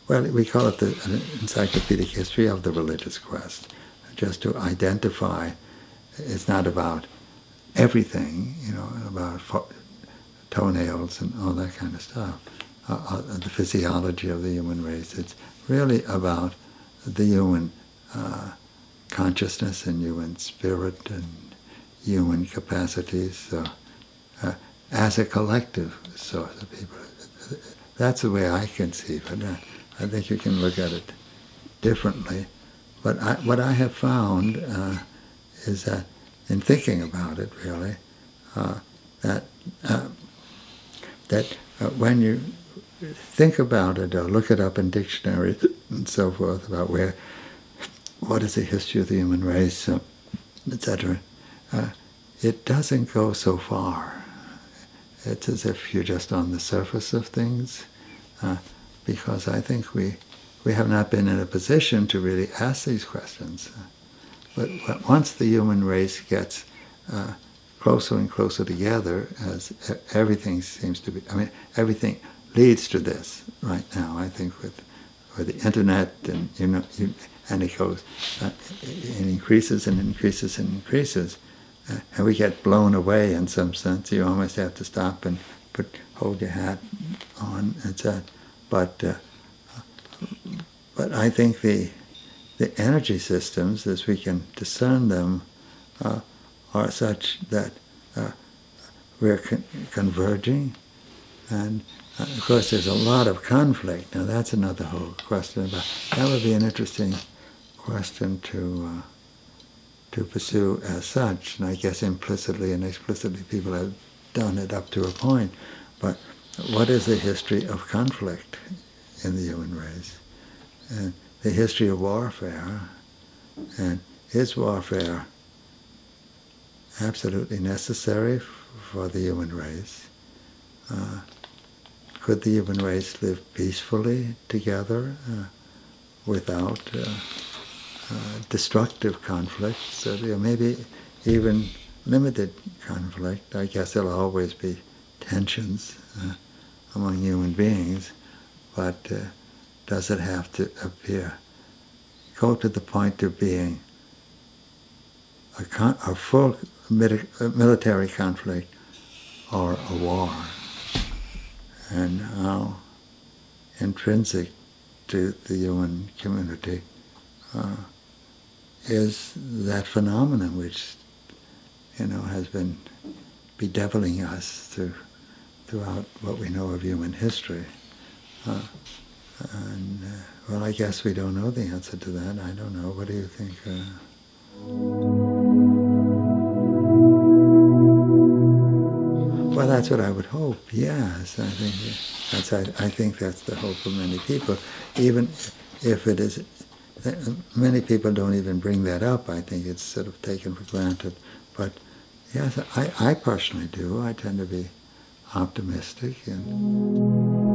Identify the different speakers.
Speaker 1: well, we call it the encyclopedic history of the religious quest, just to identify. It's not about everything, you know, about toenails and all that kind of stuff, the physiology of the human race. It's really about the human consciousness and human spirit and human capacities as a collective source of people. That's the way I conceive it. I think you can look at it differently. But what I have found is that in thinking about it, really, that when you think about it or look it up in dictionaries and so forth about what is the history of the human race, etc., it doesn't go so far. It's as if you're just on the surface of things, because I think we have not been in a position to really ask these questions. But once the human race gets closer and closer together, as everything seems to be, I mean, everything leads to this right now, I think, with the internet, and and it goes, it increases and increases and increases, and we get blown away in some sense. You almost have to stop and hold your hat on, etc. But I think the energy systems, as we can discern them, are such that we're converging, and of course there's a lot of conflict. Now that's another whole question. About that would be an interesting question to pursue as such, and I guess implicitly and explicitly people have done it up to a point. But what is the history of conflict in the human race? And the history of warfare, and is warfare absolutely necessary for the human race? Could the human race live peacefully together without destructive conflicts, or maybe even limited conflict? I guess there'll always be tensions among human beings, but does it have to go to the point of being a full military conflict or a war? And how intrinsic to the human community is that phenomenon which, has been bedeviling us throughout what we know of human history. Well, I guess we don't know the answer to that. I don't know. What do you think? Well, that's what I would hope. Yes, I think that's the hope of many people. Even if it is, many people don't even bring that up. I think it's sort of taken for granted. But yes, I personally do. I tend to be optimistic and.